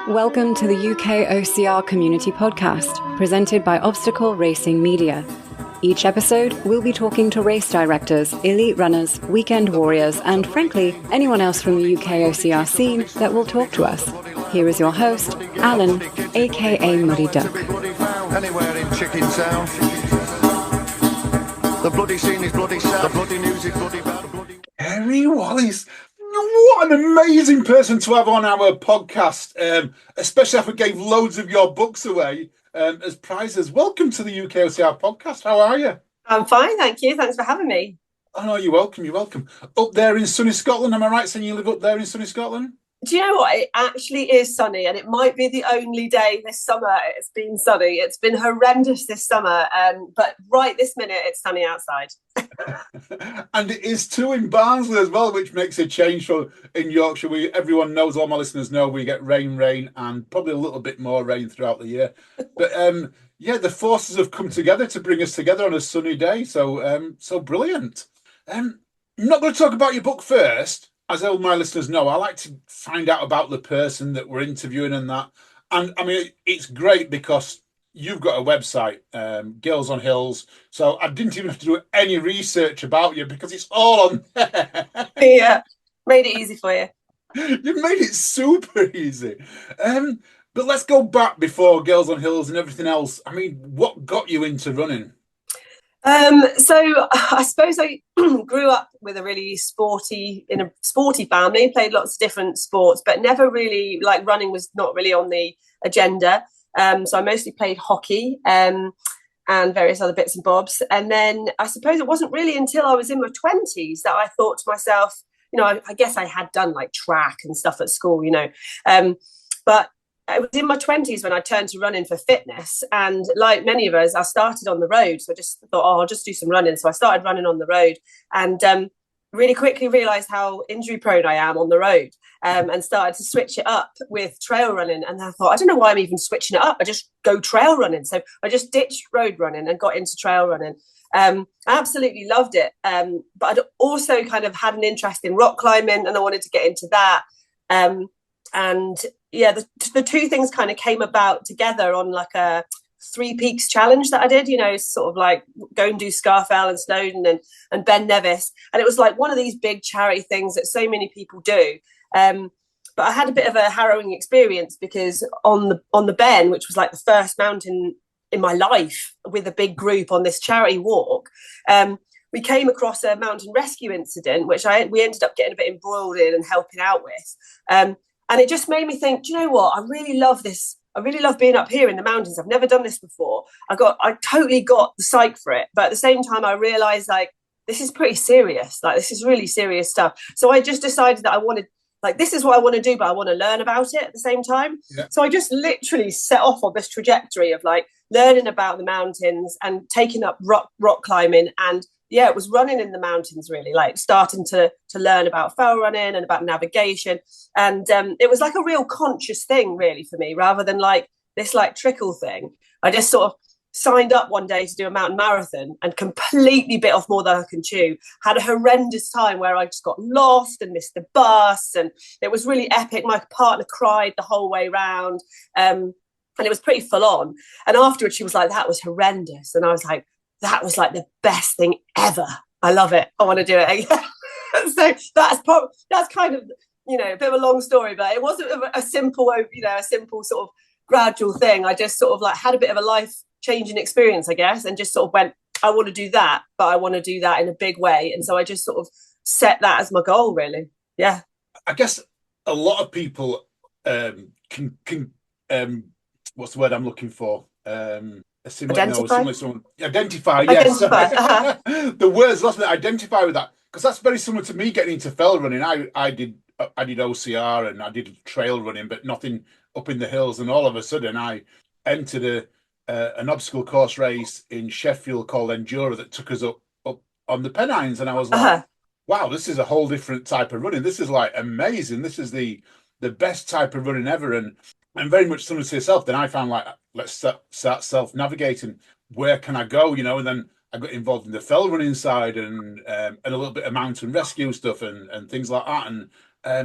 Welcome to the UK OCR Community Podcast, presented by Obstacle Racing Media. Each episode, we'll be talking to race directors, elite runners, weekend warriors, and frankly, anyone else from the UK OCR scene that will talk to us. Here is your host, Alan, aka Muddy Duck. Anywhere in Chicken Town. The bloody scene is bloody sad. The bloody news is bloody bad. Keri, Wallce, what an amazing person to have on our podcast, especially after we gave loads of your books away as prizes. Welcome to the UK OCR podcast. How are you? I'm fine, thank you. Thanks for having me. Oh, no, you're welcome. You're welcome. Up there in sunny Scotland, am I right saying you live up there in sunny Scotland? Do you know what? It actually is sunny, and it might be the only day this summer it's been sunny. It's been horrendous this summer, but right this minute it's sunny outside. And it is too in Barnsley as well, which makes a change from in Yorkshire. Everyone knows, all my listeners know, we get rain, and probably a little bit more rain throughout the year. But yeah, the forces have come together to bring us together on a sunny day. So brilliant. I'm not going to talk about your book first. As all my listeners know, I like to find out about the person that we're interviewing and that. And I mean, it's great because you've got a website, Girls on Hills. So I didn't even have to do any research about you because it's all on there. Yeah, made it easy for you. You made it super easy. But let's go back before Girls on Hills and everything else. I mean, what got you into running? So I suppose I grew up with in a sporty family, played lots of different sports, but never really, like, running was not really on the agenda. So I mostly played hockey and various other bits and bobs. And then I suppose it wasn't really until I was in my 20s that I thought to myself, I guess I had done like track and stuff at school, but it was in my 20s when I turned to running for fitness. And like many of us, I started on the road. So I just thought, I'll just do some running. So I started running on the road and really quickly realised how injury prone I am on the road and started to switch it up with trail running. And I thought, I don't know why I'm even switching it up. I just go trail running. So I just ditched road running and got into trail running. I absolutely loved it. But I'd also kind of had an interest in rock climbing and I wanted to get into that. And yeah, the two things kind of came about together on like a 3 Peaks challenge that I did, sort of like go and do Scarfell and Snowdon and Ben Nevis. And it was like one of these big charity things that so many people do. But I had a bit of a harrowing experience because on the Ben, which was like the first mountain in my life with a big group on this charity walk, we came across a mountain rescue incident, which we ended up getting a bit embroiled in and helping out with. And it just made me think, do you know what? I really love this. I really love being up here in the mountains. I've never done this before. I totally got the psych for it. But at the same time, I realized like, this is pretty serious. Like, this is really serious stuff. So I just decided that I wanted, like, this is what I want to do, but I want to learn about it at the same time. Yeah. So I just literally set off on this trajectory of like learning about the mountains and taking up rock climbing. And yeah, it was running in the mountains, really, like starting to learn about fell running and about navigation. And it was like a real conscious thing, really, for me, rather than like this like trickle thing. I just sort of signed up one day to do a mountain marathon and completely bit off more than I can chew. Had a horrendous time where I just got lost and missed the bus. And it was really epic. My partner cried the whole way round. And it was pretty full on. And afterwards, she was like, that was horrendous. And I was like, that was like the best thing ever. I love it. I want to do it again. So that's kind of, a bit of a long story, but it wasn't a simple sort of gradual thing. I just sort of like had a bit of a life-changing experience, I guess, and just sort of went, I want to do that, but I want to do that in a big way. And so I just sort of set that as my goal, really. Yeah. I guess a lot of people can what's the word I'm looking for? Identify. Yes. The words lost me. Identify with that, because that's very similar to me getting into fell running. I did OCR and I did trail running, but nothing up in the hills. And all of a sudden, I entered an obstacle course race in Sheffield called Endura that took us up on the Pennines, and I was like, wow, this is a whole different type of running. This is like amazing. This is the best type of running ever, and very much similar to yourself. Then I found like, let's start self-navigating. Where can I go? And then I got involved in the fell running side and a little bit of mountain rescue stuff and things like that. And I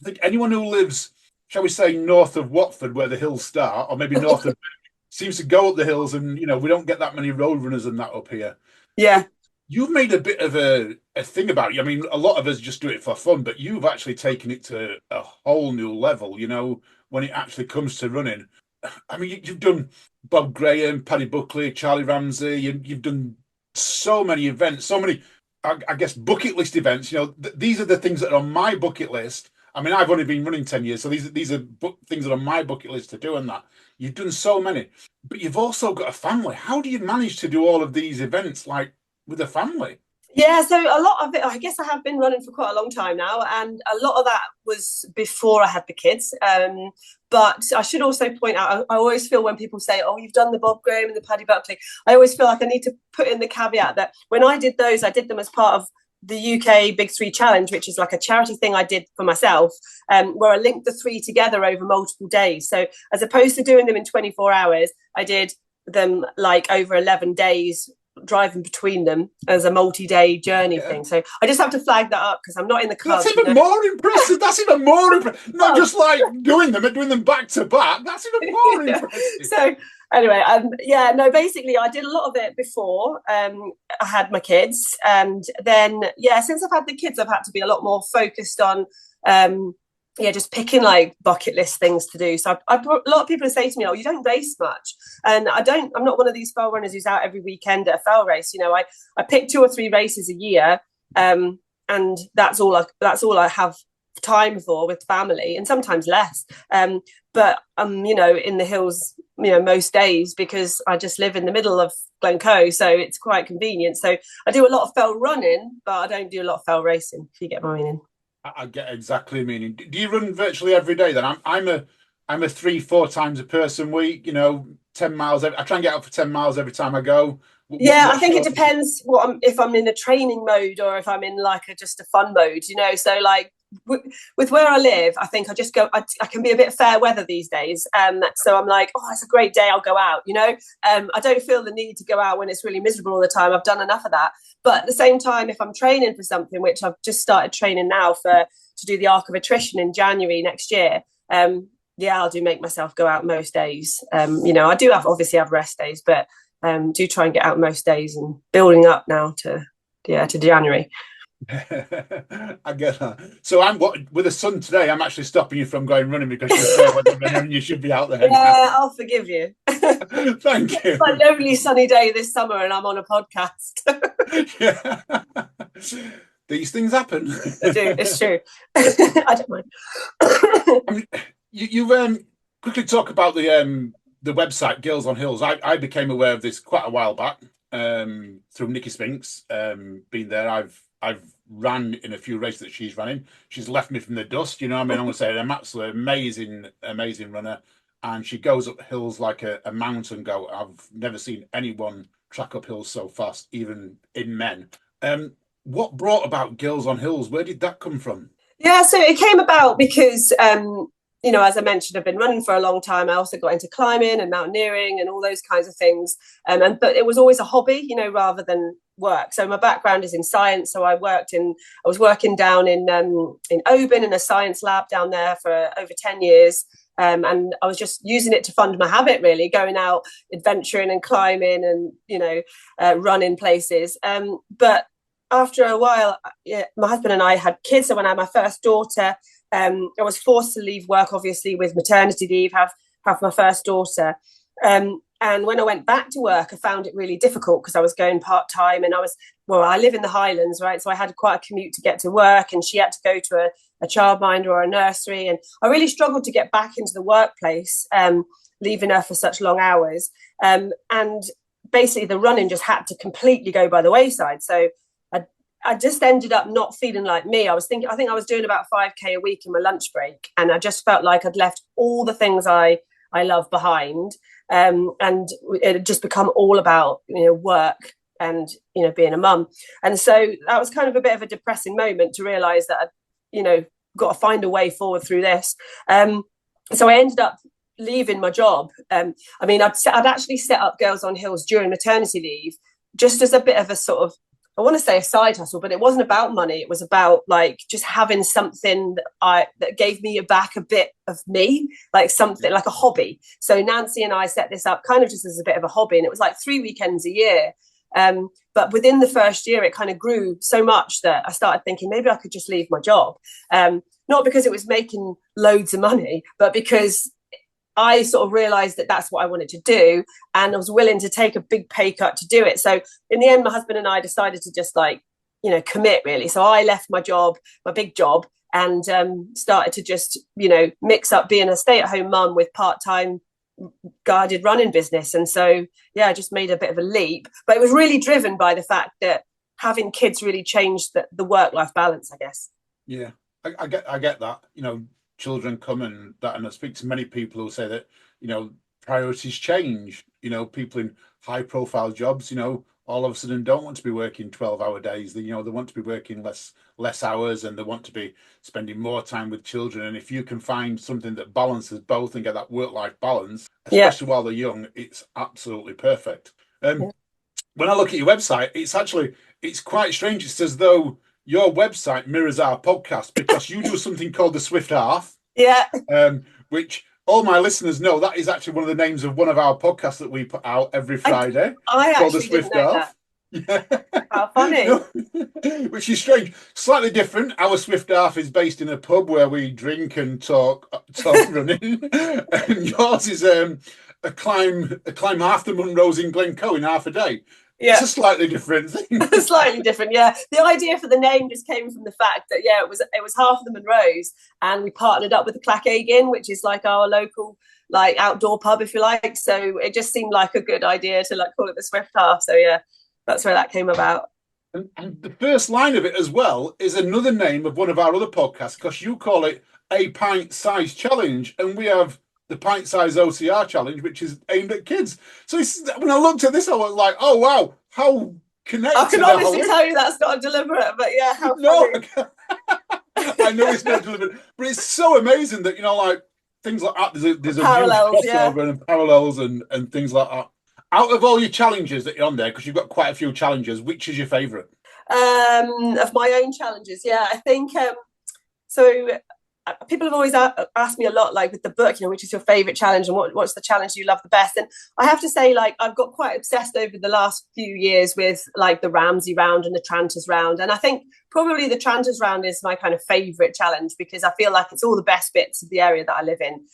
think anyone who lives, shall we say, north of Watford, where the hills start, or maybe north of, seems to go up the hills, and we don't get that many road runners and that up here. Yeah. You've made a bit of a thing about it. I mean, a lot of us just do it for fun, but you've actually taken it to a whole new level, when it actually comes to running. I mean, you've done Bob Graham, Paddy Buckley, Charlie Ramsey. You've done so many events, so many, I guess, bucket list events. These are the things that are on my bucket list. I mean, I've only been running 10 years, so these are things that are on my bucket list to do and that. You've done so many, but you've also got a family. How do you manage to do all of these events, like, with a family? Yeah, so a lot of it, I guess I have been running for quite a long time now, and a lot of that was before I had the kids. But I should also point out, I always feel when people say, oh, you've done the Bob Graham and the Paddy Buckley, I always feel like I need to put in the caveat that when I did those, I did them as part of the UK Big Three Challenge, which is like a charity thing I did for myself, where I linked the three together over multiple days. So as opposed to doing them in 24 hours, I did them like over 11 days, driving between them as a multi-day journey thing. So I just have to flag that up because I'm not in the club. That's even more impressive. That's even more impressive. Not just like doing them back to back. That's even more impressive. So anyway, basically I did a lot of it before I had my kids, and then since I've had the kids, I've had to be a lot more focused on just picking like bucket list things to do. So a lot of people say to me, oh, you don't race much. And I'm not one of these fell runners who's out every weekend at a fell race. I pick 2 or 3 races a year. And that's all I have time for with family, and sometimes less. But I'm, in the hills, most days, because I just live in the middle of Glencoe. So it's quite convenient. So I do a lot of fell running, but I don't do a lot of fell racing, if you get my meaning. I get exactly the meaning. Do you run virtually every day then? I'm a 3-4 times a person week, 10 miles. I try and get out for 10 miles every time I go. I think it depends if I'm in a training mode or if I'm in like just a fun mode, so like with where I live, I think I just go, I can be a bit fair weather these days. So I'm like, oh, it's a great day, I'll go out, I don't feel the need to go out when it's really miserable all the time. I've done enough of that. But at the same time, if I'm training for something, which I've just started training now to do the Arc of Attrition in January next year, I'll make myself go out most days. I do obviously have rest days, but do try and get out most days, and building up now to January. I get that. So with a son today, I'm actually stopping you from going running because you should be out there. Yeah, I'll forgive you. Thank you. It's like a lovely sunny day this summer and I'm on a podcast. These things happen. I do, it's true. I don't mind. I mean, you quickly talk about the website Girls on Hills. I became aware of this quite a while back through Nikki Spinks. Being there, I've ran in a few races that she's running. She's left me from the dust, I'm going to say I'm absolutely amazing runner. And she goes up hills like a mountain goat. I've never seen anyone track up hills so fast, even in men. What brought about Girls on Hills? Where did that come from? Yeah, so it came about because, as I mentioned, I've been running for a long time. I also got into climbing and mountaineering and all those kinds of things. But it was always a hobby, rather than work. So my background is in science. So I was working down in Oban in a science lab down there for over 10 years. And I was just using it to fund my habit, really, going out adventuring and climbing and, running places. But after a while, my husband and I had kids. So when I had my first daughter, I was forced to leave work, obviously, with maternity leave, have my first daughter. And when I went back to work, I found it really difficult because I was going part-time, and I live in the Highlands, right? So I had quite a commute to get to work, and she had to go to a childminder or a nursery. And I really struggled to get back into the workplace, leaving her for such long hours. And basically the running just had to completely go by the wayside. So I just ended up not feeling like me. I think I was doing about 5K a week in my lunch break, and I just felt like I'd left all the things I love behind. And it had just become all about, work and, being a mum. And so that was kind of a bit of a depressing moment to realise that, I'd, got to find a way forward through this. So I ended up leaving my job. I'd actually set up Girls on Hills during maternity leave, just as a bit of a sort of I want to say a side hustle, but it wasn't about money. It was about like just having something that gave me back a bit of me, like something like a hobby. So Nancy and I set this up kind of just as a bit of a hobby, and it was like 3 weekends a year. But within the first year, it kind of grew so much that I started thinking maybe I could just leave my job. Not because it was making loads of money, but because I sort of realized that that's what I wanted to do, and I was willing to take a big pay cut to do it. So in the end, my husband and I decided to just like, commit really. So I left my job, my big job, and started to just, mix up being a stay-at-home mum with part-time guided running business. And so, yeah, I just made a bit of a leap, but it was really driven by the fact that having kids really changed the work-life balance, I guess. Yeah, I get that, children come and I speak to many people who say that, priorities change, people in high profile jobs, all of a sudden don't want to be working 12-hour days. They want to be working less hours, and they want to be spending more time with children. And if you can find something that balances both and get that work-life balance, especially while they're young, it's absolutely perfect. When I look at your website, it's quite strange. It's as though your website mirrors our podcast, because you do something called the Swift Half. Yeah. Which all my listeners know, that is actually one of the names of one of our podcasts that we put out every Friday. I actually didn't know that. Yeah. How funny. Which is strange. Slightly different. Our Swift Half is based in a pub where we drink and talk running. And yours is a climb half the Munros in Glencoe in half a day. Yeah. It's a slightly different thing. Slightly different, yeah. The idea for the name just came from the fact that, it was half the Munros, and we partnered up with the Clackaig Inn, which is like our local like outdoor pub, if you like. So it just seemed like a good idea to like call it the Swift Half. So yeah, that's where that came about. And the first line of it as well is another name of one of our other podcasts, because you call it a pint size challenge, and we have the pint size OCR challenge, which is aimed at kids. So when I looked at this, I was like, oh wow, how connected. I can honestly tell you that's not deliberate, but yeah, how funny. I know it's not deliberate, but it's so amazing that, like things like that, there's a parallels, huge crossover and parallels and things like that. Out of all your challenges that you're on there, because you've got quite a few challenges, which is your favourite? Of my own challenges, yeah, I think so. People have always asked me a lot, like with the book, which is your favourite challenge and what's the challenge you love the best? And I have to say, like, I've got quite obsessed over the last few years with like the Ramsey round and the Tranters round. And I think probably the Tranters round is my kind of favourite challenge, because I feel like it's all the best bits of the area that I live in.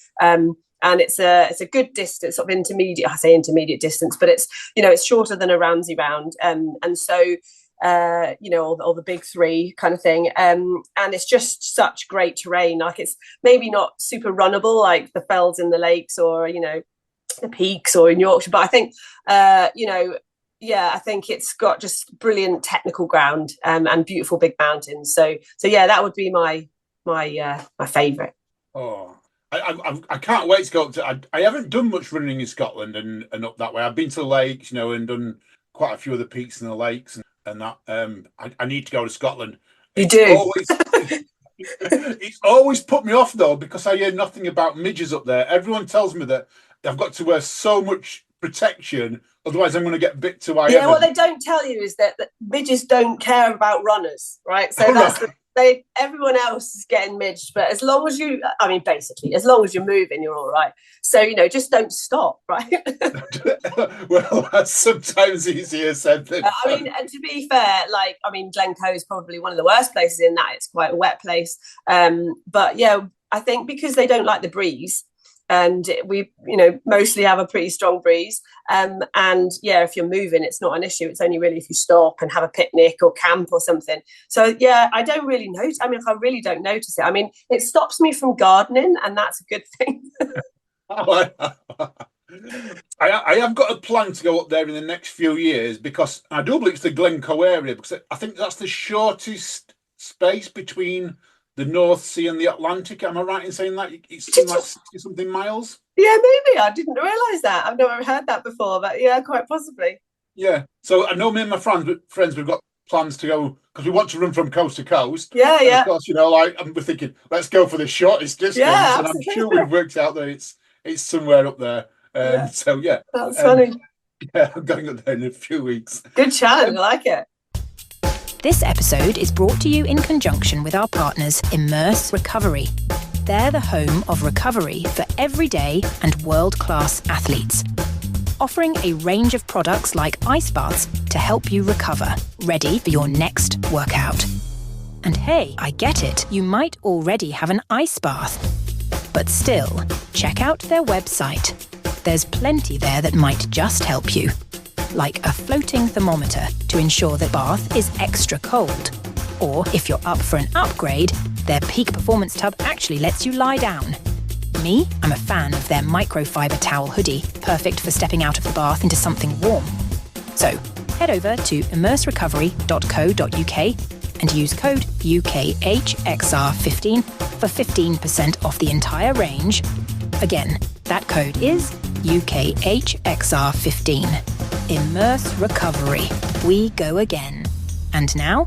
And it's a good distance, sort of intermediate. I say intermediate distance, but it's it's shorter than a Ramsey round. And so all the big three kind of thing. And it's just such great terrain. Like, it's maybe not super runnable like the fells in the lakes or, the peaks or in Yorkshire, but I think, I think it's got just brilliant technical ground and beautiful big mountains. So yeah, that would be my favourite. Oh, I can't wait to go up to. I haven't done much running in Scotland and up that way. I've been to the lakes, and done quite a few of the peaks in the lakes and that. I need to go to Scotland. You do. It's always put me off though, because I hear nothing about midges up there. Everyone tells me that I've got to wear so much protection, otherwise I'm going to get bit to eye. Yeah, what they don't tell you is that midges don't care about runners, right? So everyone else is getting midged, but as long as as long as you're moving, you're all right. So just don't stop, right? Well, that's sometimes easier said than done. And to be fair, Glencoe is probably one of the worst places in that it's quite a wet place. But yeah, I think because they don't like the breeze, and we, mostly have a pretty strong breeze. And yeah, if you're moving, it's not an issue. It's only really if you stop and have a picnic or camp or something. So yeah, I don't really notice. I really don't notice it. It stops me from gardening, and that's a good thing. I have got a plan to go up there in the next few years, because I do believe it's the Glencoe area, because I think that's the shortest space between the North Sea and the Atlantic. Am I right in saying that? It's like 60-something miles? Yeah, maybe. I didn't realise that. I've never heard that before, but yeah, quite possibly. Yeah. So I know me and my friends, we've got plans to go, because we want to run from coast to coast. Yeah, and yeah. Of course, we're thinking, let's go for the shortest distance. Yeah, and I'm sure we've worked out that it's somewhere up there. So yeah. That's funny. Yeah, I'm going up there in a few weeks. Good challenge. I like it. This episode is brought to you in conjunction with our partners Immerse Recovery. They're the home of recovery for everyday and world-class athletes, offering a range of products like ice baths to help you recover, ready for your next workout. And hey, I get it, you might already have an ice bath. But still, check out their website. There's plenty there that might just help you, like a floating thermometer to ensure the bath is extra cold. Or if you're up for an upgrade, their Peak Performance Tub actually lets you lie down. Me, I'm a fan of their microfiber towel hoodie, perfect for stepping out of the bath into something warm. So, head over to immerserecovery.co.uk and use code UKHXR15 for 15% off the entire range. Again, that code is UKHXR15. Immerse Recovery. We go again. And now,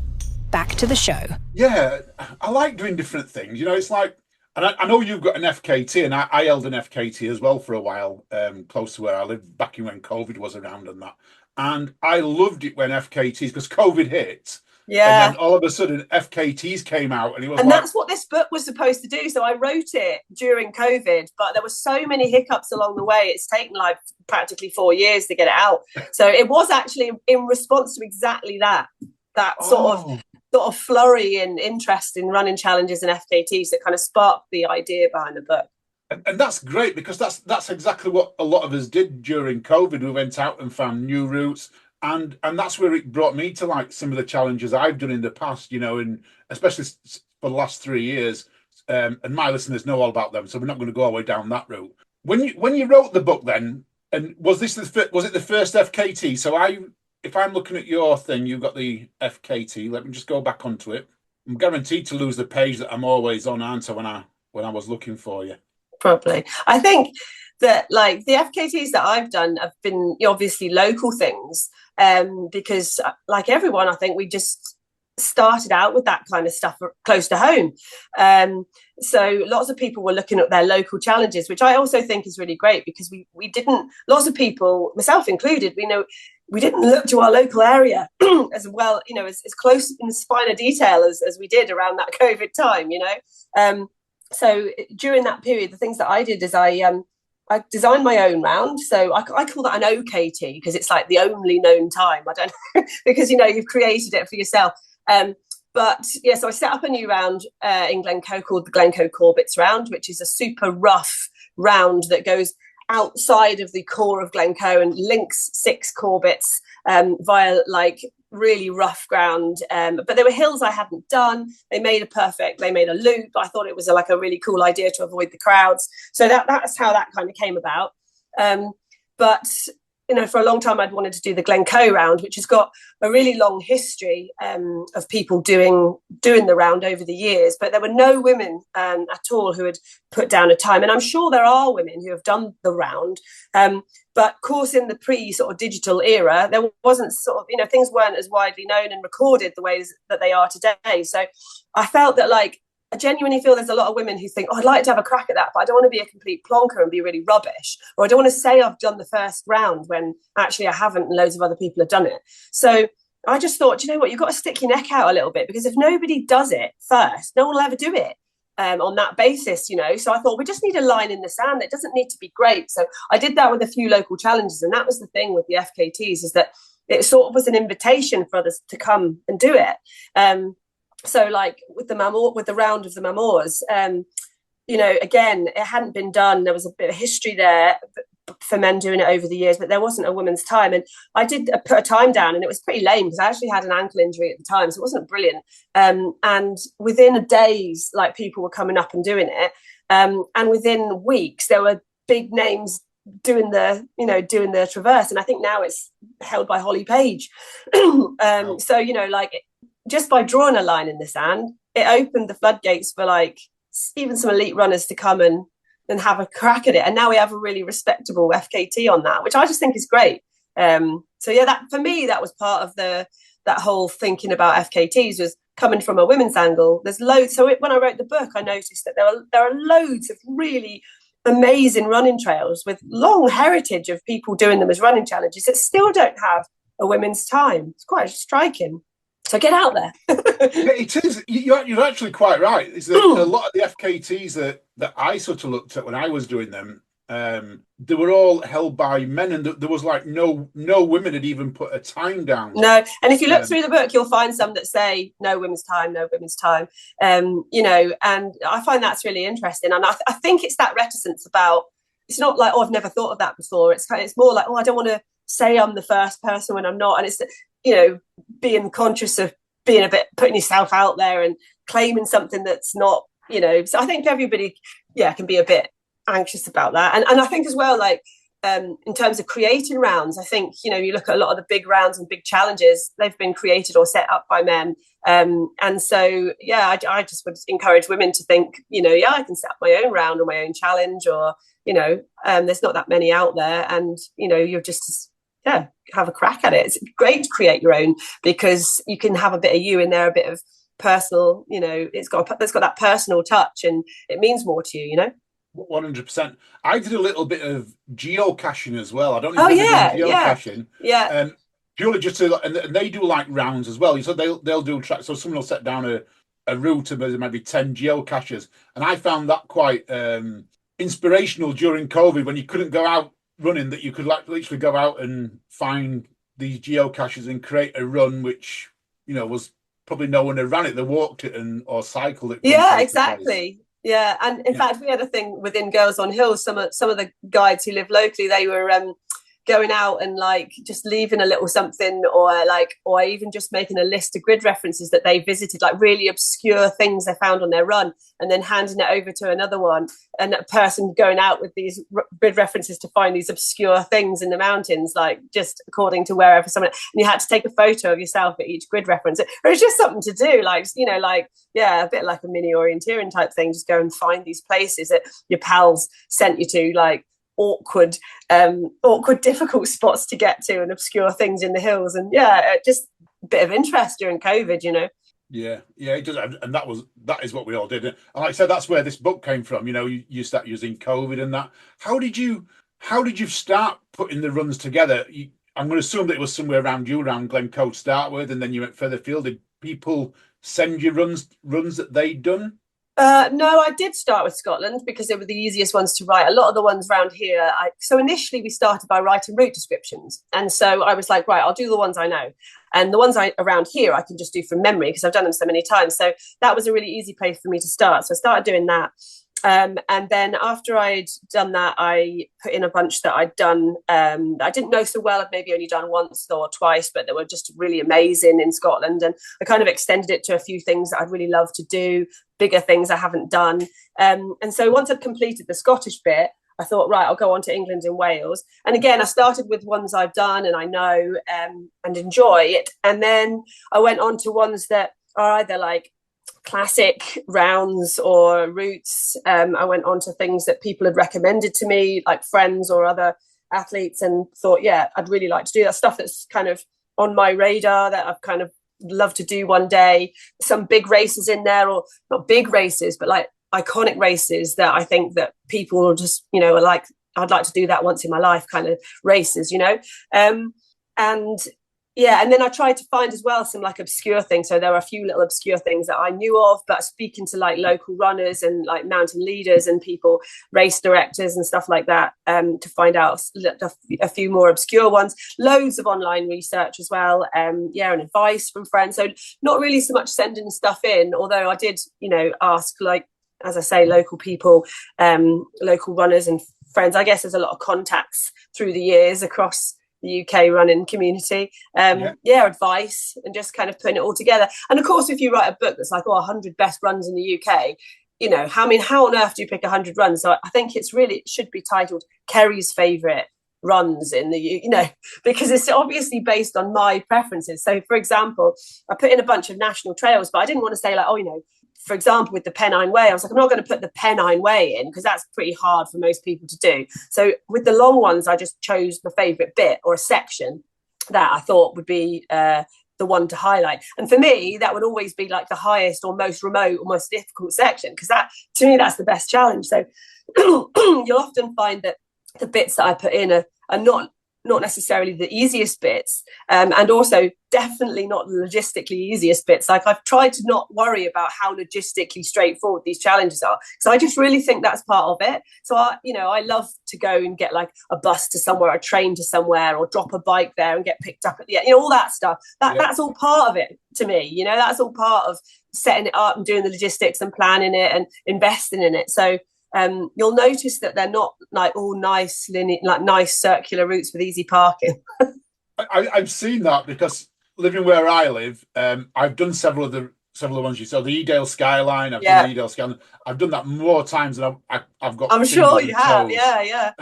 back to the show. Yeah, I like doing different things. You know, it's like, and I know you've got an FKT, and I held an FKT as well for a while, close to where I lived, back in when COVID was around and that. And I loved it when FKTs, because COVID hit. Yeah. And then all of a sudden FKTs came out, and it was that's what this book was supposed to do. So I wrote it during COVID, but there were so many hiccups along the way. It's taken like practically 4 years to get it out. So it was actually in response to exactly that sort of flurry and interest in running challenges and FKTs that kind of sparked the idea behind the book. And that's great, because that's exactly what a lot of us did during COVID. We went out and found new routes. And that's where it brought me to like some of the challenges I've done in the past, you know, and especially for the last 3 years. And my listeners know all about them, so we're not going to go all the way down that route. When you wrote the book, then, and was it the first FKT? So if I'm looking at your thing, you've got the FKT. Let me just go back onto it. I'm guaranteed to lose the page that I'm always on, aren't I? When I was looking for you. Probably. I think that like the FKTs that I've done have been obviously local things, because like everyone, I think we just started out with that kind of stuff close to home. So lots of people were looking at their local challenges, which I also think is really great, because we didn't, lots of people, myself included, we didn't look to our local area as well, you know, as close in finer detail as we did around that COVID time, you know. So during that period, the things that I did is I designed my own round. So I call that an OKT, because it's like the only known time. I don't know, because, you know, you've created it for yourself. But yeah, so I set up a new round in Glencoe called the Glencoe Corbetts round, which is a super rough round that goes outside of the core of Glencoe and links 6 Corbetts via like really rough ground, but there were hills I hadn't done. They made a loop. I thought it was like a really cool idea to avoid the crowds, so that's how that kind of came about. But you know, for a long time I'd wanted to do the Glencoe round, which has got a really long history of people doing the round over the years, but there were no women at all who had put down a time, and I'm sure there are women who have done the round, but of course in the pre sort of digital era there wasn't sort of, you know, things weren't as widely known and recorded the ways that they are today. So I felt that, like, I genuinely feel there's a lot of women who think, oh, I'd like to have a crack at that, but I don't want to be a complete plonker and be really rubbish, or I don't want to say I've done the first round when actually I haven't and loads of other people have done it. So I just thought, you know what, you've got to stick your neck out a little bit, because if nobody does it first, no one will ever do it on that basis, you know. So I thought we just need a line in the sand. It doesn't need to be great. So I did that with a few local challenges, and that was the thing with the FKTs, is that it sort of was an invitation for others to come and do it. So like with the round of the Mamours, you know, again, it hadn't been done. There was a bit of history there for men doing it over the years, but there wasn't a women's time. And I did put a time down, and it was pretty lame because I actually had an ankle injury at the time, so it wasn't brilliant. And within days, like, people were coming up and doing it. And within weeks, there were big names doing the traverse. And I think now it's held by Holly Page. So, you know, like, just by drawing a line in the sand, it opened the floodgates for like even some elite runners to come and have a crack at it. And now we have a really respectable FKT on that, which I just think is great. So yeah, that for me, that was part of that whole thinking about FKTs, was coming from a women's angle. There's loads. So when I wrote the book, I noticed that there are loads of really amazing running trails with long heritage of people doing them as running challenges that still don't have a women's time. It's quite striking. So get out there. It is. You're actually quite right. Is that a lot of the FKTs that I sort of looked at when I was doing them, they were all held by men, and there was like no women had even put a time down. No, and if you look through the book, you'll find some that say no women's time, no women's time. You know, and I find that's really interesting. And I think it's that reticence about. It's not like, oh, I've never thought of that before. It's more like, oh, I don't want to say I'm the first person when I'm not. And it's, you know, being conscious of being a bit, putting yourself out there and claiming something that's not, you know. So I think everybody, can be a bit anxious about that. And I think as well, like, in terms of creating rounds, I think, you know, you look at a lot of the big rounds and big challenges, they've been created or set up by men. And so, I just would encourage women to think, you know, I can set up my own round or my own challenge, or, you know, there's not that many out there. And, you know, you're just, have a crack at it. It's great to create your own, because you can have a bit of you in there, a bit of personal, you know, it's got that personal touch, and it means more to you, you know. 100%. I did a little bit of geocaching as well. I don't know if you've done geocaching. Yeah. Purely just to, and they do like rounds as well. So they'll do tracks. So someone will set down a route of maybe 10 geocaches, and I found that quite inspirational during COVID, when you couldn't go out running, that you could like literally go out and find these geocaches and create a run, which, you know, was probably no one had ran it. They walked it or cycled it. Yeah, exactly. Yeah, and in fact, we had a thing within Girls on Hills. Some of the guides who live locally, they were going out and like just leaving a little something, or even just making a list of grid references that they visited, like really obscure things they found on their run, and then handing it over to another one, and a person going out with these grid references to find these obscure things in the mountains, like just according to wherever someone, and you had to take a photo of yourself at each grid reference. It was just something to do, like, you know, like, a bit like a mini orienteering type thing. Just go and find these places that your pals sent you to, like awkward, difficult spots to get to, and obscure things in the hills. And just a bit of interest during COVID, you know. Yeah, it does, and that is what we all did. And like I said, that's where this book came from. You know, you start using COVID and that. How did you start putting the runs together? I'm going to assume that it was somewhere around Glencoe to start with, and then you went further afield. Did people send you runs that they'd done? No, I did start with Scotland because they were the easiest ones to write. A lot of the ones around here, so initially we started by writing route descriptions. And so I was like, right, I'll do the ones I know. And the ones around here, I can just do from memory because I've done them so many times. So that was a really easy place for me to start. So I started doing that. And then after I'd done that, I put in a bunch that I'd done. I didn't know so well. I'd maybe only done once or twice, but they were just really amazing in Scotland. And I kind of extended it to a few things that I'd really love to do, bigger things I haven't done. And so once I'd completed the Scottish bit, I thought, right, I'll go on to England and Wales. And again, I started with ones I've done and I know and enjoy it. And then I went on to ones that are either like classic rounds or routes. I went on to things that people had recommended to me, like friends or other athletes, and thought, I'd really like to do that stuff that's kind of on my radar that I've kind of love to do one day. Some big races in there, or not big races, but like iconic races that I think that people will just, you know, are like, I'd like to do that once in my life kind of races, you know. And then I tried to find as well some like obscure things. So there are a few little obscure things that I knew of, but speaking to like local runners and like mountain leaders and people, race directors and stuff like that, to find out a few more obscure ones. Loads of online research as well, and advice from friends. So not really so much sending stuff in, although I did, you know, ask, like, as I say, local people, local runners and friends. I guess there's a lot of contacts through the years across the UK running community, advice, and just kind of putting it all together. And of course, if you write a book that's like 100 best runs in the UK, you know, how on earth do you pick 100 runs? So I think it should be titled Keri's favourite runs in the, you know, because it's obviously based on my preferences. So for example, I put in a bunch of national trails, but I didn't want to say like, oh, you know, for example, with the Pennine Way, I was like, I'm not going to put the Pennine Way in because that's pretty hard for most people to do. So with the long ones, I just chose the favourite bit or a section that I thought would be the one to highlight. And for me, that would always be like the highest or most remote or most difficult section, because that, to me, that's the best challenge. So you'll often find that the bits that I put in are not not necessarily the easiest bits, and also definitely not the logistically easiest bits. Like, I've tried to not worry about how logistically straightforward these challenges are, so I just really think that's part of it. So I love to go and get like a bus to somewhere, a train to somewhere, or drop a bike there and get picked up at the end, all that stuff. That's all part of it to me. That's all part of setting it up and doing the logistics and planning it and investing in it. So you'll notice that they're not like all nice linear, like nice circular routes with easy parking. I've seen that, because living where I live, I've done several of the ones you saw. The Edale Skyline, I've done the Edale Skyline. I've done that more times than I've got. I'm sure you have. Toes. Yeah.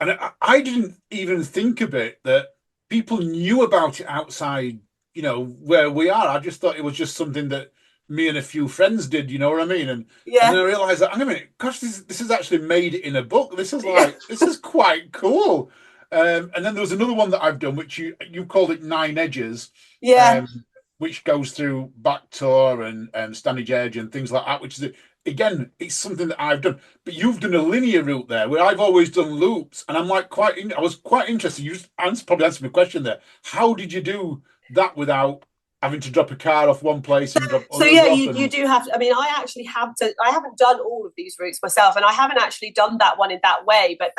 And I didn't even think of it that people knew about it outside, where we are. I just thought it was just something that me and a few friends did, you know what I mean? And then I realised that, hang on a minute, gosh, this is actually made it in a book. This is this is quite cool. And then there was another one that I've done, which you called it 9 Edges, which goes through Backtor and Standage Edge and things like that, which is, again, it's something that I've done. But you've done a linear route there, where I've always done loops, and I'm like I was quite interested. You probably answered my question there. How did you do that without having to drop a car off one place and drop others off? You do have to. I mean, I actually have to. I haven't done all of these routes myself, and I haven't actually done that one in that way. But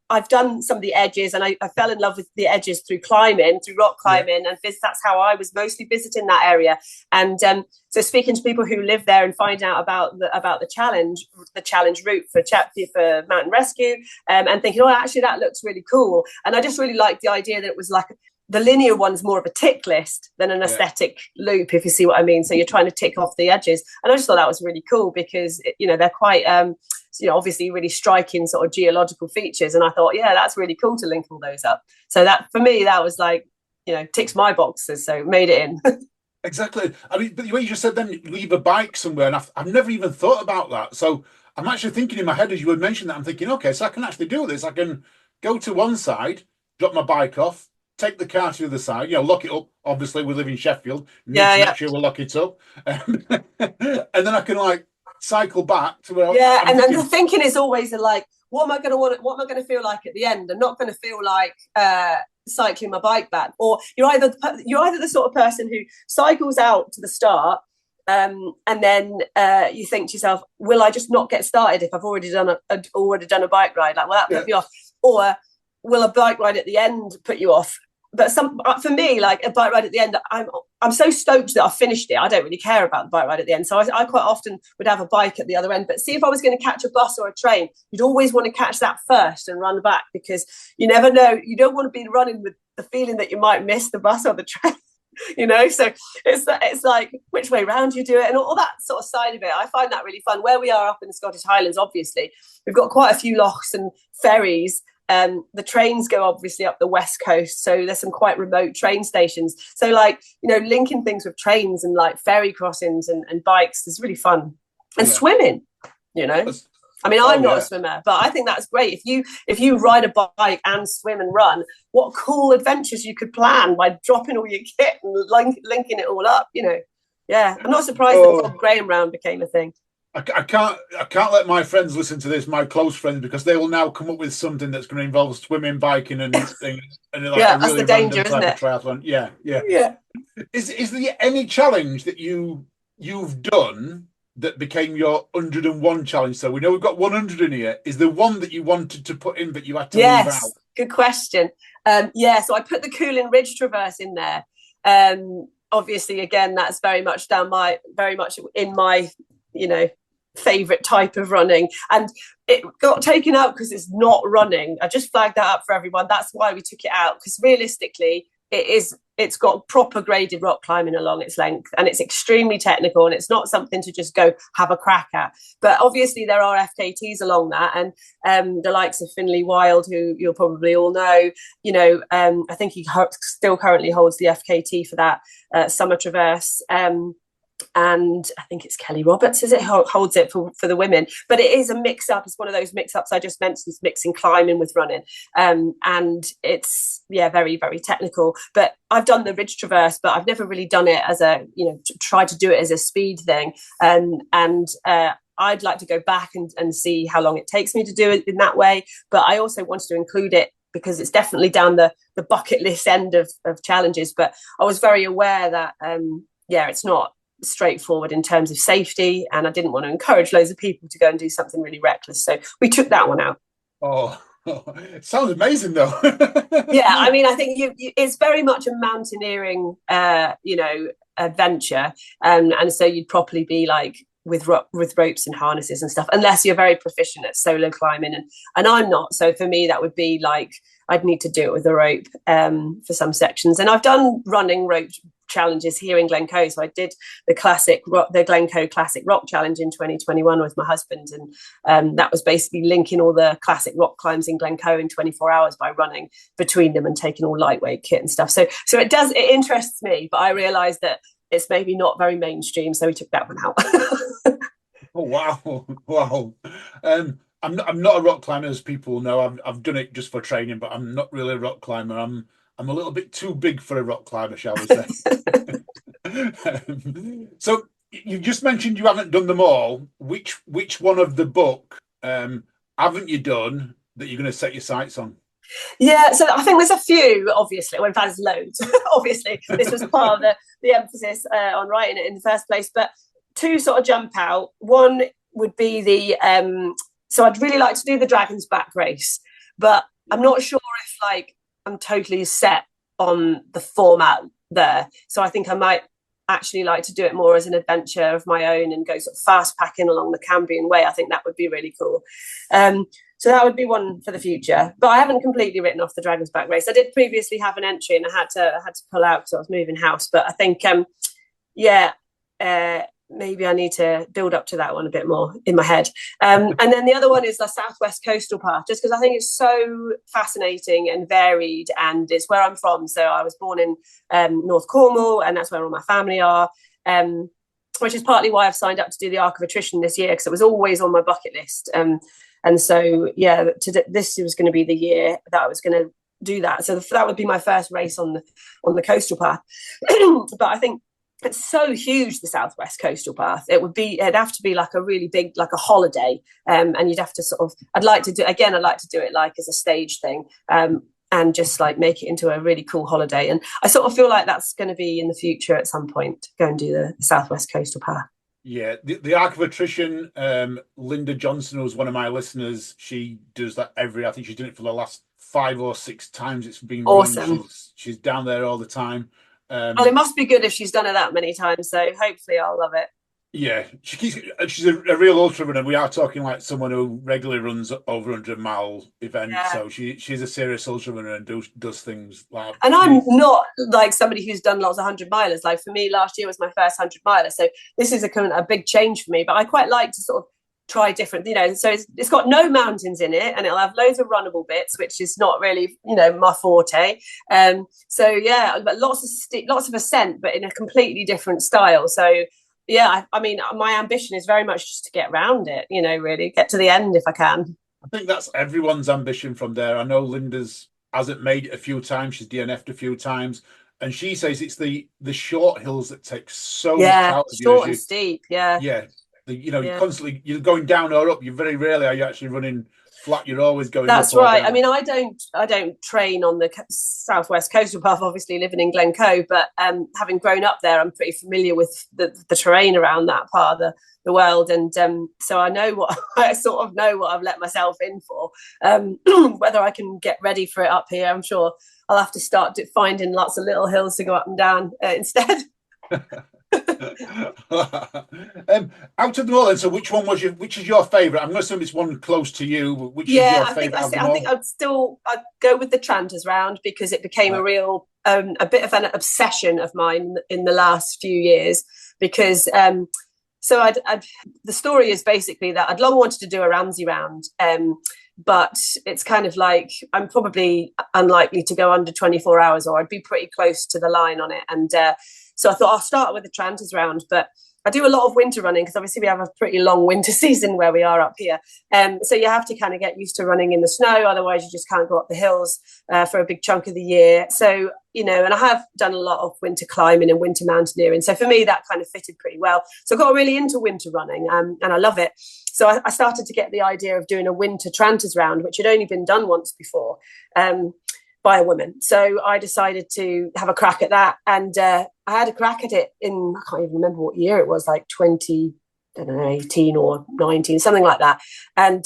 I've done some of the edges, and I fell in love with the edges through rock climbing, and that's how I was mostly visiting that area. And so speaking to people who live there and finding out about the challenge route for mountain rescue, and thinking, actually that looks really cool. And I just really liked the idea that it was like, the linear one's more of a tick list than an aesthetic loop, if you see what I mean. So you're trying to tick off the edges. And I just thought that was really cool, because, they're quite, obviously really striking sort of geological features. And I thought, that's really cool to link all those up. So that, for me, that was like, ticks my boxes. So made it in. Exactly. I mean, but the way you just said then, leave a bike somewhere. And I've never even thought about that. So I'm actually thinking in my head, as you had mentioned that, I'm thinking, okay, so I can actually do this. I can go to one side, drop my bike off, take the car to the other side, lock it up. Obviously, we live in Sheffield. Make sure we lock it up. And then I can cycle back to where and then the thinking is always like, what am I going to feel like at the end? I'm not going to feel like cycling my bike back. Or you're either the sort of person who cycles out to the start, and then you think to yourself, will I just not get started if I've already done a bike ride? Like, well, that put me off. Or will a bike ride at the end put you off? But for me, like a bike ride at the end, I'm so stoked that I finished it. I don't really care about the bike ride at the end. So I quite often would have a bike at the other end. But see, if I was going to catch a bus or a train, you'd always want to catch that first and run back, because you never know. You don't want to be running with the feeling that you might miss the bus or the train. So it's like which way round you do it and all that sort of side of it. I find that really fun. Where we are up in the Scottish Highlands, obviously, we've got quite a few lochs and ferries. The trains go obviously up the west coast, so there's some quite remote train stations. So linking things with trains and like ferry crossings and bikes is really fun. And swimming, I mean, I'm not a swimmer, but I think that's great. If you ride a bike and swim and run, what cool adventures you could plan by dropping all your kit and linking it all up. I'm not surprised that Bob Graham round became a thing. I can't let my friends listen to this, my close friends, because they will now come up with something that's going to involve swimming, biking, and things. And like that's really the danger, isn't it? Triathlon. Yeah. Is there any challenge that you've done that became your 101 challenge? So we know we've got 100 in here. Is there one that you wanted to put in but you had to leave out? Good question. So I put the Coolin Ridge Traverse in there. Obviously, again, that's very much in my favorite type of running, and it got taken out because it's not running. I just flagged that up for everyone. That's why we took it out, because realistically it's got proper graded rock climbing along its length, and it's extremely technical, and it's not something to just go have a crack at. But obviously there are FKTs along that, and the likes of Finlay Wild, who you'll probably all know, I think he still currently holds the FKT for that summer traverse, and I think it's Kelly Roberts, is it, holds it for the women. But it is a mix-up. It's one of those mix-ups I just mentioned, mixing climbing with running, and it's very, very technical. But I've done the Ridge Traverse, but I've never really done it as a try to do it as a speed thing, and I'd like to go back and see how long it takes me to do it in that way. But I also wanted to include it because it's definitely down the bucket list end of challenges. But I was very aware that, it's not straightforward in terms of safety, and I didn't want to encourage loads of people to go and do something really reckless. So we took that one out. Oh, it sounds amazing though. Yeah, I mean, I think it's very much a mountaineering, adventure, and so you'd probably be like with ropes and harnesses and stuff, unless you're very proficient at solo climbing, and I'm not. So for me, that would be like I'd need to do it with a rope for some sections. And I've done running rope challenges here in Glencoe. So I did the Glencoe Classic Rock Challenge in 2021 with my husband, and that was basically linking all the classic rock climbs in Glencoe in 24 hours by running between them and taking all lightweight kit and stuff. So it interests me, but I realised that it's maybe not very mainstream, so we took that one out. Oh wow! I'm not a rock climber, as people know. I've done it just for training, but I'm not really a rock climber. I'm a little bit too big for a rock climber, shall we say? So you just mentioned you haven't done them all. Which one of the book haven't you done that you're going to set your sights on? Yeah, so I think there's a few, obviously. Well, in fact, there's loads. Obviously, this was part of the emphasis on writing it in the first place. But two sort of jump out. One would be so I'd really like to do the Dragon's Back race, but I'm not sure if I'm totally set on the format there. So I think I might actually like to do it more as an adventure of my own and go sort of fast packing along the Cambrian Way. I think that would be really cool. So that would be one for the future. But I haven't completely written off the Dragon's Back race. I did previously have an entry and I had to pull out because I was moving house. But I think, maybe I need to build up to that one a bit more in my head. And then the other one is the Southwest Coastal Path, just because I think it's so fascinating and varied, and it's where I'm from. So I was born in North Cornwall, and that's where all my family are, which is partly why I've signed up to do the Arc of Attrition this year, because it was always on my bucket list. And so, this was going to be the year that I was going to do that. So that would be my first race on the coastal path. But I think it's so huge, the Southwest Coastal Path. It'd have to be like a really big, like a holiday. And you'd have to I'd like to do it like as a stage thing, and just like make it into a really cool holiday. And I sort of feel like that's going to be in the future at some point, go and do the Southwest Coastal Path. Yeah, the Arc of Attrition, Linda Johnson, who's one of my listeners, she does that I think she's done it for the last 5 or 6 times it's been awesome. Run. She's down there all the time. Well, it must be good if she's done it that many times, so hopefully I'll love it. Yeah, she's a real ultra runner. We are talking like someone who regularly runs over 100-mile events, so she's a serious ultra runner and does things like. And I'm not like somebody who's done lots of 100-milers. Like for me, last year was my first 100-miler, so this is a big change for me. But I quite like to sort of try different, so it's got no mountains in it, and it'll have loads of runnable bits, which is not really my forte. But lots of ascent, but in a completely different style. So I mean, my ambition is very much just to get around it, really get to the end if I can. I think that's everyone's ambition from there. I know Linda's hasn't made it a few times. She's DNF'd a few times, and she says it's the short hills that take so much out of you. Short and steep. You're going down or up. You very rarely are you actually running flat. You're always going. That's right. I mean, I don't train on the Southwest Coastal Path, obviously living in Glencoe, but having grown up there, I'm pretty familiar with the terrain around that part of the world, and so I sort of know what I've let myself in for. Whether I can get ready for it up here, I'm sure I'll have to start finding lots of little hills to go up and down instead. Out of them all, then, so which is your favourite? I'm going to assume it's one close to you. Which is your favourite? I think I'd go with the Tranters round, because it became a real a bit of an obsession of mine in the last few years, because the story is basically that I'd long wanted to do a Ramsey round, but it's kind of like I'm probably unlikely to go under 24 hours, or I'd be pretty close to the line on it, and so I thought I'll start with the Tranters round. But I do a lot of winter running, because obviously we have a pretty long winter season where we are up here. So you have to kind of get used to running in the snow. Otherwise, you just can't go up the hills for a big chunk of the year. So, and I have done a lot of winter climbing and winter mountaineering. So for me, that kind of fitted pretty well. So I got really into winter running, and I love it. So I started to get the idea of doing a winter Tranters round, which had only been done once before by a woman. So I decided to have a crack at that. And I had a crack at it in, I can't even remember what year it was, like 18 or 19, something like that. And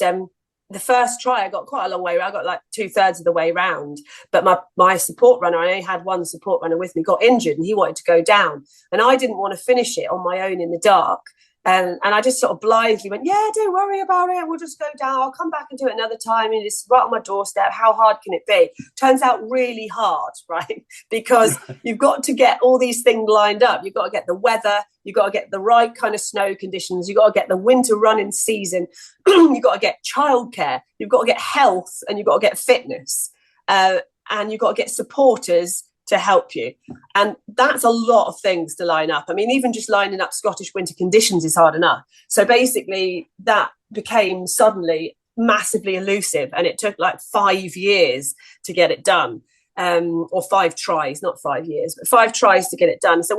the first try, I got quite a long way. I got like 2/3 of the way round. But my support runner, I only had one support runner with me, got injured and he wanted to go down. And I didn't want to finish it on my own in the dark. And I just sort of blithely went, yeah, don't worry about it. We'll just go down. I'll come back and do it another time. And it's right on my doorstep. How hard can it be? Turns out really hard, right? Because you've got to get all these things lined up. You've got to get the weather. You've got to get the right kind of snow conditions. You've got to get the winter running season. You've got to get childcare. You've got to get health, and you've got to get fitness. And you've got to get supporters to help you. And that's a lot of things to line up. I mean, even just lining up Scottish winter conditions is hard enough. So basically that became suddenly massively elusive, and it took like 5 years to get it done. Or 5 tries, not 5 years, but 5 tries to get it done. So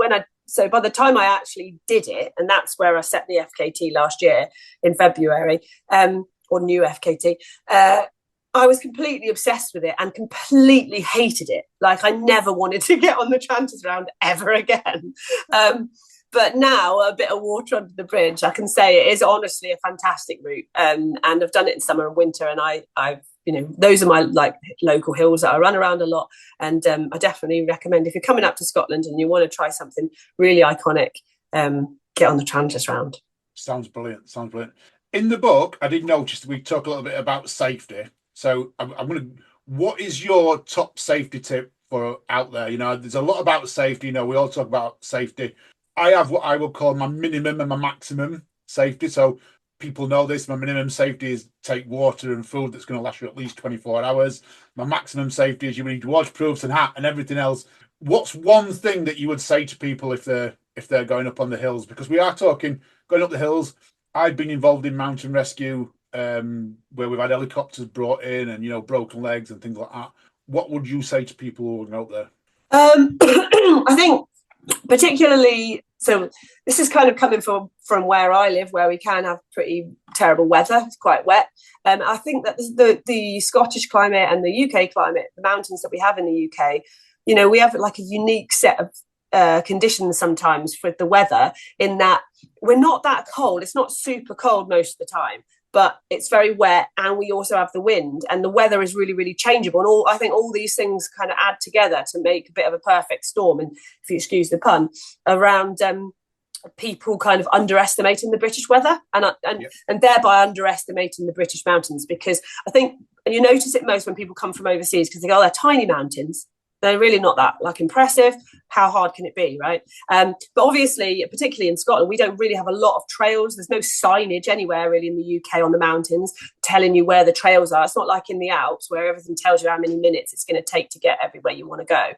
by the time I actually did it, and that's where I set the FKT last year in February, or new FKT, I was completely obsessed with it and completely hated it. Like, I never wanted to get on the Tranters round ever again. But now, a bit of water under the bridge, I can say it is honestly a fantastic route. And I've done it in summer and winter, and I've those are my like local hills that I run around a lot. And I definitely recommend, if you're coming up to Scotland and you want to try something really iconic, get on the Tranters round. Sounds brilliant. In the book, I did notice that we talk a little bit about safety. So I'm going to, what is your top safety tip for out there? There's a lot about safety. We all talk about safety. I have what I will call my minimum and my maximum safety. So people know this. My minimum safety is take water and food that's going to last you at least 24 hours. My maximum safety is you need waterproofs and hat and everything else. What's one thing that you would say to people if they're going up on the hills? Because we are talking going up the hills. I've been involved in mountain rescue, where we've had helicopters brought in and broken legs and things like that. What would you say to people who are out there? I think particularly, so this is kind of coming from where I live, where we can have pretty terrible weather. It's quite wet. I think that the Scottish climate and the UK climate, the mountains that we have in the UK, we have like a unique set of conditions sometimes for the weather, in that we're not that cold. It's not super cold most of the time, but it's very wet, and we also have the wind, and the weather is really, really changeable. And I think all these things kind of add together to make a bit of a perfect storm, and if you excuse the pun, around people kind of underestimating the British weather and thereby underestimating the British mountains. Because I think, and you notice it most when people come from overseas, because they go, they're tiny mountains. They're really not that like impressive. How hard can it be, right? But obviously, particularly in Scotland, we don't really have a lot of trails. There's no signage anywhere really in the UK on the mountains telling you where the trails are. It's not like in the Alps where everything tells you how many minutes it's going to take to get everywhere you want to go.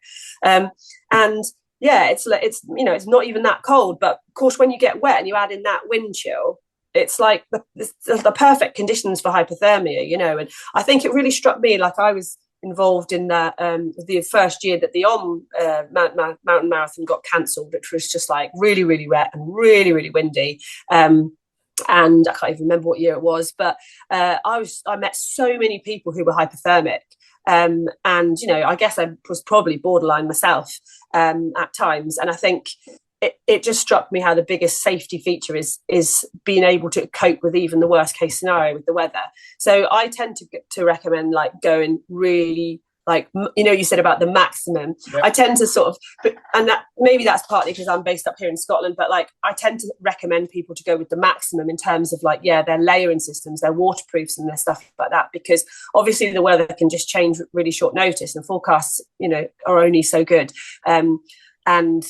And yeah, it's not even that cold. But of course, when you get wet and you add in that wind chill, it's like the perfect conditions for hypothermia, And I think it really struck me, like I was involved in that the first year that the mountain marathon got cancelled, which was just like really, really wet and really, really windy. And I can't even remember what year it was, but I met so many people who were hypothermic. And I guess I was probably borderline myself at times. And I think it just struck me how the biggest safety feature is being able to cope with even the worst case scenario with the weather. So I tend to recommend like going really, like, you said about the maximum. Yeah. I tend to sort of, and that maybe that's partly because I'm based up here in Scotland, but like I tend to recommend people to go with the maximum in terms of like, their layering systems, their waterproofs and their stuff like that, because obviously the weather can just change really short notice, and forecasts, are only so good. And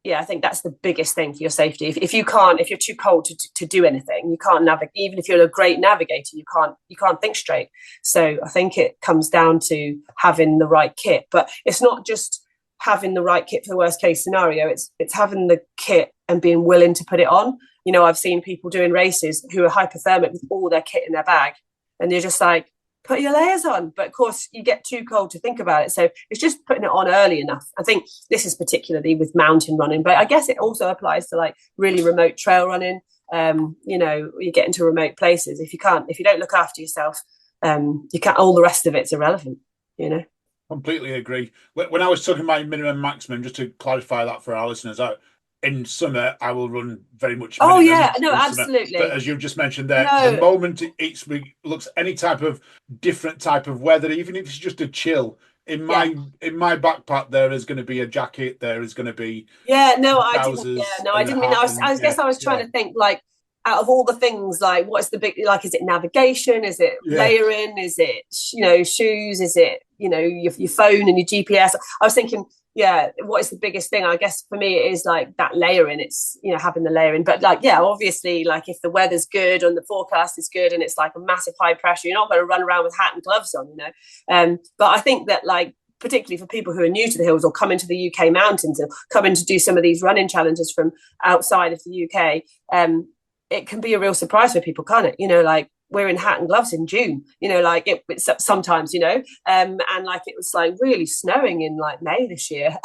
yeah, I think that's the biggest thing for your safety. If you're too cold to do anything, you can't navigate. Even if you're a great navigator, you can't think straight. So I think it comes down to having the right kit. But it's not just having the right kit for the worst case scenario. It's having the kit and being willing to put it on. I've seen people doing races who are hypothermic with all their kit in their bag, and you're just like, put your layers on. But of course you get too cold to think about it, so it's just putting it on early enough. I think this is particularly with mountain running, but I guess it also applies to like really remote trail running. you know, you get into remote places. If you don't look after yourself, you can't. All the rest of it's irrelevant, you know. Completely agree. When I was talking my minimum maximum, just to clarify that for our listeners, in summer I will run very much. Oh yeah, no, absolutely. But as you've just mentioned there, the moment it looks any type of different type of weather, even if it's just a chill. In my backpack, there is going to be a jacket. There is going to be trousers. I didn't mean. I guess I was trying to think, like, out of all the things, like, what's the big, like, is it navigation? Is it layering? Is it, you know, shoes? Is it, you know, your phone and your GPS? I was thinking, what is the biggest thing? I guess for me it is like that layering. It's, you know, having the layering. But like, obviously, like, if the weather's good and the forecast is good and it's like a massive high pressure, you're not going to run around with hat and gloves on, you know. But I think that, like, particularly for people who are new to the hills or come into the UK mountains or come in to do some of these running challenges from outside of the UK, it can be a real surprise for people, can't it? You know, like, we're in hat and gloves in June, you know, like it's sometimes, you know, and like it was like really snowing in like May this year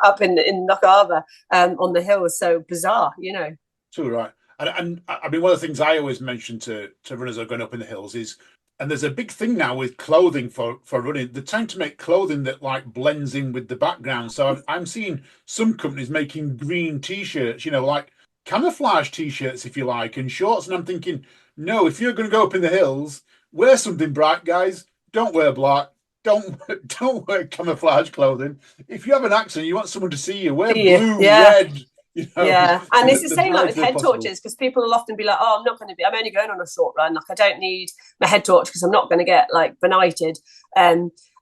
up in Knockharbour on the hills. So bizarre, you know. Too right. And I mean, one of the things I always mention to runners that are going up in the hills is, and there's a big thing now with clothing for running. They're trying to make clothing that like blends in with the background. So I'm seeing some companies making green T-shirts, you know, like camouflage T-shirts, if you like, and shorts. And I'm thinking, no, if you're going to go up in the hills, wear something bright, guys. Don't wear black. Don't wear camouflage clothing. If you have an accent, you want someone to see you, wear blue, red. You know, and it's the same like with head torches, because people will often be like, oh, I'm only going on a short run, like I don't need my head torch because I'm not going to get like benighted.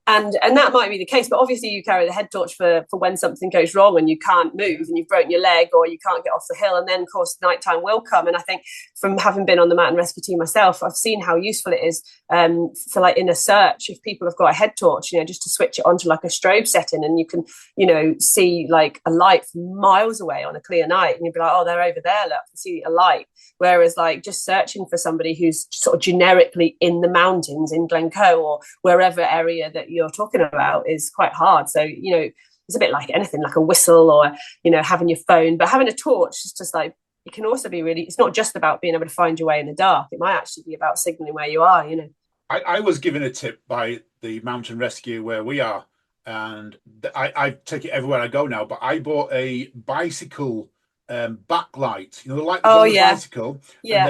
And that might be the case, but obviously you carry the head torch for when something goes wrong and you can't move and you've broken your leg or you can't get off the hill, and then of course nighttime will come. And I think from having been on the mountain rescue team myself, I've seen how useful it is for like in a search, if people have got a head torch, you know, just to switch it onto like a strobe setting and you can, you know, see like a light from miles away on a clear night and you'd be like, oh, they're over there, look, I see a light. Whereas like just searching for somebody who's sort of generically in the mountains in Glencoe or wherever area that you're talking about is quite hard. So, you know, it's a bit like anything, like a whistle or, you know, having your phone, but having a torch is just like, it can also be really, it's not just about being able to find your way in the dark. It might actually be about signaling where you are, you know. I was given a tip by the mountain rescue where we are, and I take it everywhere I go now, but I bought a bicycle backlight, you know, the light on the bicycle, and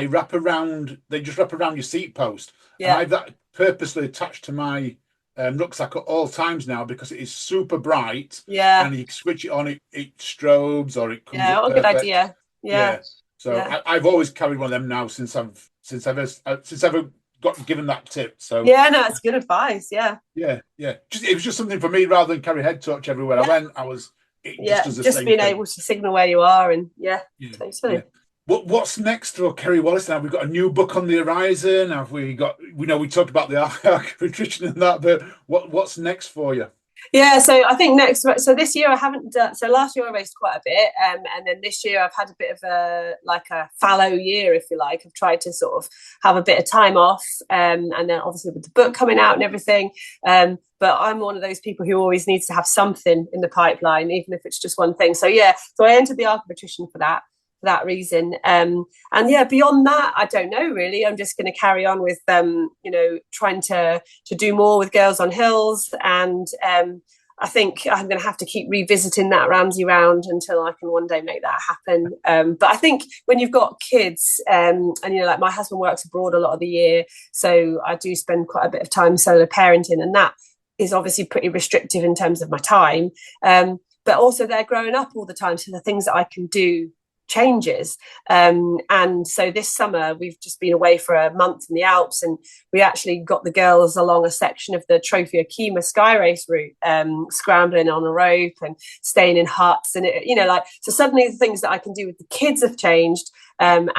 they just wrap around your seat post. And I've that purposely attached to my rucksack at all times now because it is super bright. And you switch it on, it strobes or it comes up what a good idea. So I've always carried one of them now since I've ever got given that tip. So no, it's good advice. It was just something for me rather than carry head torch everywhere I went. Just being able to signal where you are, and totally. What's next for Keri Wallce now? We've got a new book on the horizon. Have we got? We know we talked about the arc nutrition and that, but what's next for you? So I think so this year I haven't done, so last year I raced quite a bit, and then this year I've had a bit of a fallow year, if you like. I've tried to sort of have a bit of time off, and then obviously with the book coming out and everything, but I'm one of those people who always needs to have something in the pipeline, even if it's just one thing. So I entered the arc nutrition for that reason, and beyond that I don't know really. I'm just going to carry on with you know, trying to do more with Girls on Hills, and I think I'm going to have to keep revisiting that Ramsey round until I can one day make that happen. But I think when you've got kids, and you know, like my husband works abroad a lot of the year, so I do spend quite a bit of time solo parenting, and that is obviously pretty restrictive in terms of my time, but also they're growing up all the time, so the things that I can do changes, and so this summer we've just been away for a month in the Alps, and we actually got the girls along a section of the Trophy Akima Sky Race route, scrambling on a rope and staying in huts, and it, you know, like, so suddenly the things that I can do with the kids have changed, and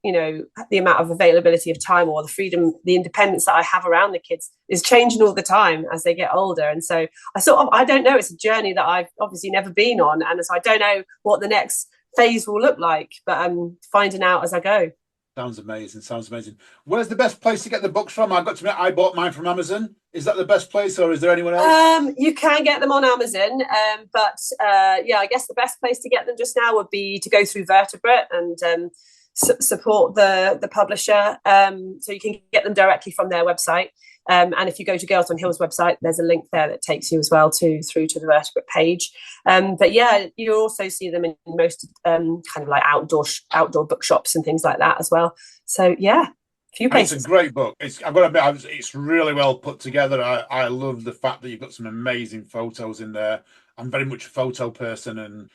you know, the amount of availability of time or the freedom, the independence that I have around the kids is changing all the time as they get older. And so I don't know, it's a journey that I've obviously never been on, and so I don't know what the next phase will look like, but I'm finding out as I go. Sounds amazing. Where's the best place to get the books from? I've got to admit, I bought mine from Amazon. Is that the best place, or is there anyone else? You can get them on Amazon, but I guess the best place to get them just now would be to go through Vertebrate, and support the publisher. So you can get them directly from their website. And if you go to Girls on Hills website, there's a link there that takes you as well through to the vertebrate page. But yeah, you also see them in most kind of like outdoor bookshops and things like that as well. So yeah, a few places. It's a great book. I've got to admit, it's really well put together. I love the fact that you've got some amazing photos in there. I'm very much a photo person, and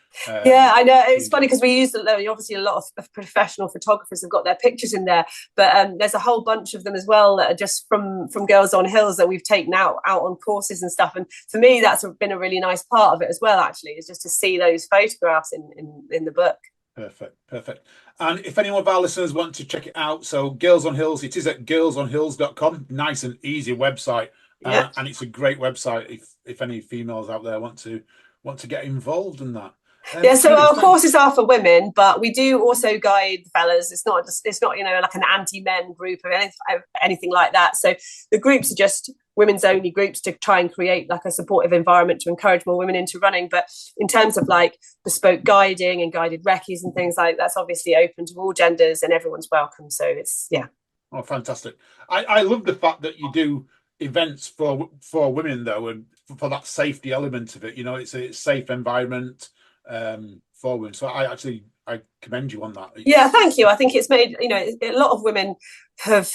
yeah, I know it's funny because we use obviously a lot of professional photographers have got their pictures in there, but there's a whole bunch of them as well that are just from Girls on Hills that we've taken out on courses and stuff. And for me, that's been a really nice part of it as well. Actually, is just to see those photographs in the book. Perfect. And if any of our listeners want to check it out, so Girls on Hills, it is at girlsonhills.com. Nice and easy website. Yeah. And it's a great website if any females out there want to get involved in that. Yeah, so our courses are for women, but we do also guide the fellas. It's not like an anti-men group or anything like that. So the groups are just women's only groups to try and create like a supportive environment to encourage more women into running. But in terms of like bespoke guiding and guided recce's and things like that's obviously open to all genders and everyone's welcome. So it's Oh, fantastic. I love the fact that you do events for women though, and for that safety element of it. It's a safe environment for women. So I commend you on that. Yeah, thank you. I think it's made, a lot of women have,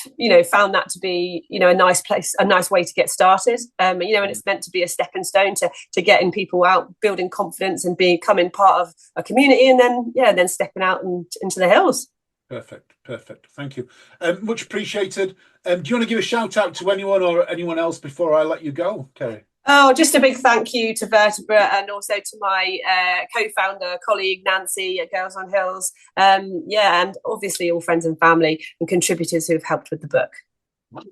found that to be, a nice place, a nice way to get started. And it's meant to be a stepping stone to getting people out, building confidence and becoming part of a community, and then stepping out into the hills. Perfect. Thank you. Much appreciated. Do you want to give a shout out to anyone or anyone else before I let you go, Keri? Oh, just a big thank you to Vertebrate and also to my co-founder, colleague Nancy at Girls on Hills. And obviously all friends and family and contributors who have helped with the book.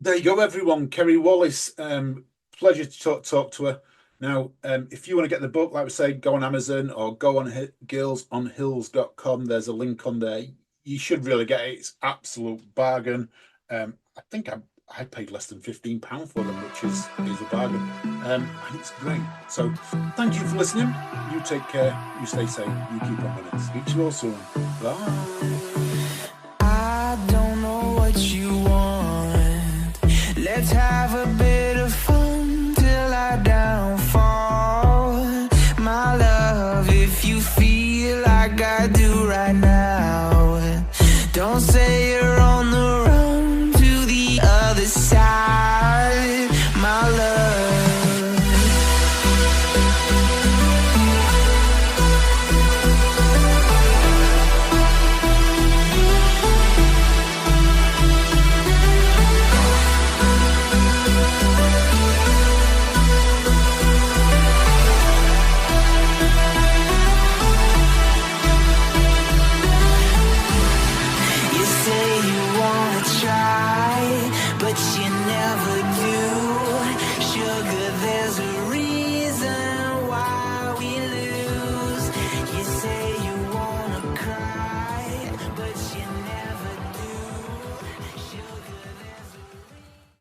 There you go, everyone. Keri Wallce, pleasure to talk to her. Now, if you want to get the book, like we say, go on Amazon or go on girlsonhills.com. There's a link on there. You should really get it. It's absolute bargain. I think I paid less than £15 for them, which is a bargain. And it's great. So thank you for listening. You take care. You stay safe. You keep on running. Speak to you all soon. Bye. I don't know what you want. Let's have a